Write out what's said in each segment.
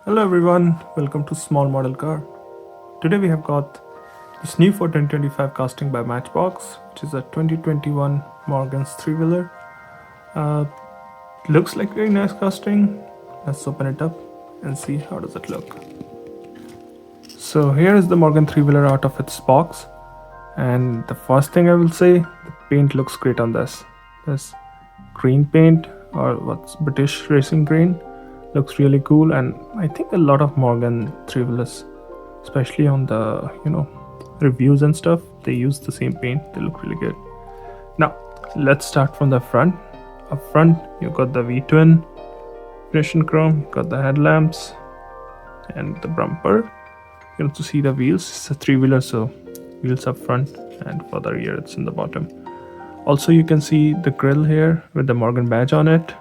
Hello everyone, welcome to Small Model Car. Today we have got this new for 2025 casting by Matchbox, which is a 2021 Morgan's three-wheeler. Uh, Looks like very nice casting. Let's open it up and see how does it look. So here is the Morgan three-wheeler out of its box, and the first thing I will say, the paint looks great on this. This green paint, or what's British racing green, looks really cool. And I think a lot of Morgan three-wheelers, especially on the reviews and stuff, they use the same paint. They look really good. Now let's start from the front. Up front you got the V-twin finish in chrome, you got the headlamps and the bumper. You also see the wheels. It's a three-wheeler, so wheels up front, and for the rear it's in the bottom. Also you can see the grille here with the Morgan badge on it.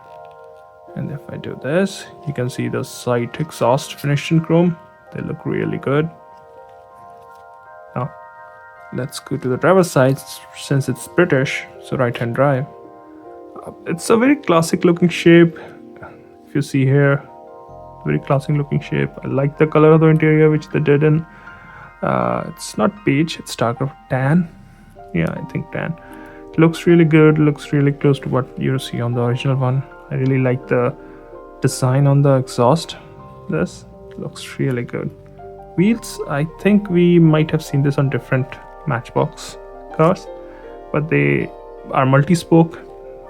And if I do this, you can see the side exhaust finished in chrome. They look really good. Now let's go to the driver's side. Since it's British, so right hand drive, it's a very classic looking shape. If you see here, very classic looking shape. I like the color of the interior which they did in. It's not beige, it's darker tan. Yeah, I think tan. It looks really good, looks really close to what you see on the original one. I really like the design on the exhaust. This looks really good. Wheels, I think we might have seen this on different Matchbox cars, but they are multi-spoke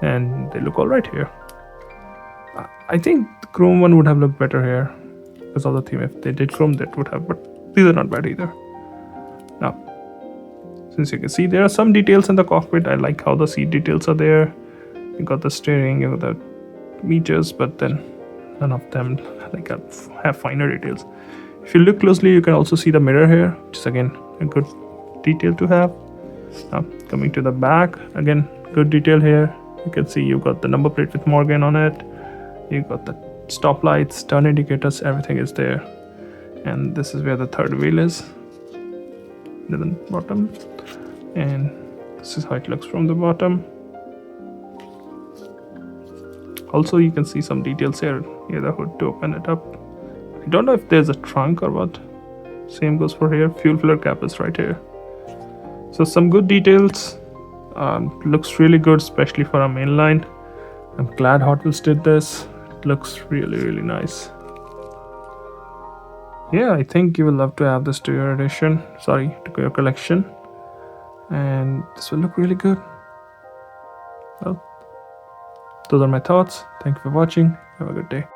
and they look alright here. I think the chrome one would have looked better here because of the theme. If they did chrome, that would have, but these are not bad either. Now, since you can see there are some details in the cockpit, I like how the seat details are there. You got the steering, you got the meters, but then none of them like have finer details. If you look closely, you can also see the mirror here, which is again a good detail to have. Now coming to the back, again good detail here. You can see you got the number plate with Morgan on it. You got the stop lights, turn indicators, everything is there. And this is where the third wheel is, near the bottom. And this is how it looks from the bottom. Also you can see some details here near the hood to open it up. I don't know if there's a trunk or what. Same goes for here. Fuel filler cap is right here. So some good details. Looks really good, especially for a mainline. I'm glad Hot Wheels did this. It looks really nice. Yeah, I think you will love to have this to your edition. Sorry, to your collection. And this will look really good. Well, those are my thoughts. Thank you for watching. Have a good day.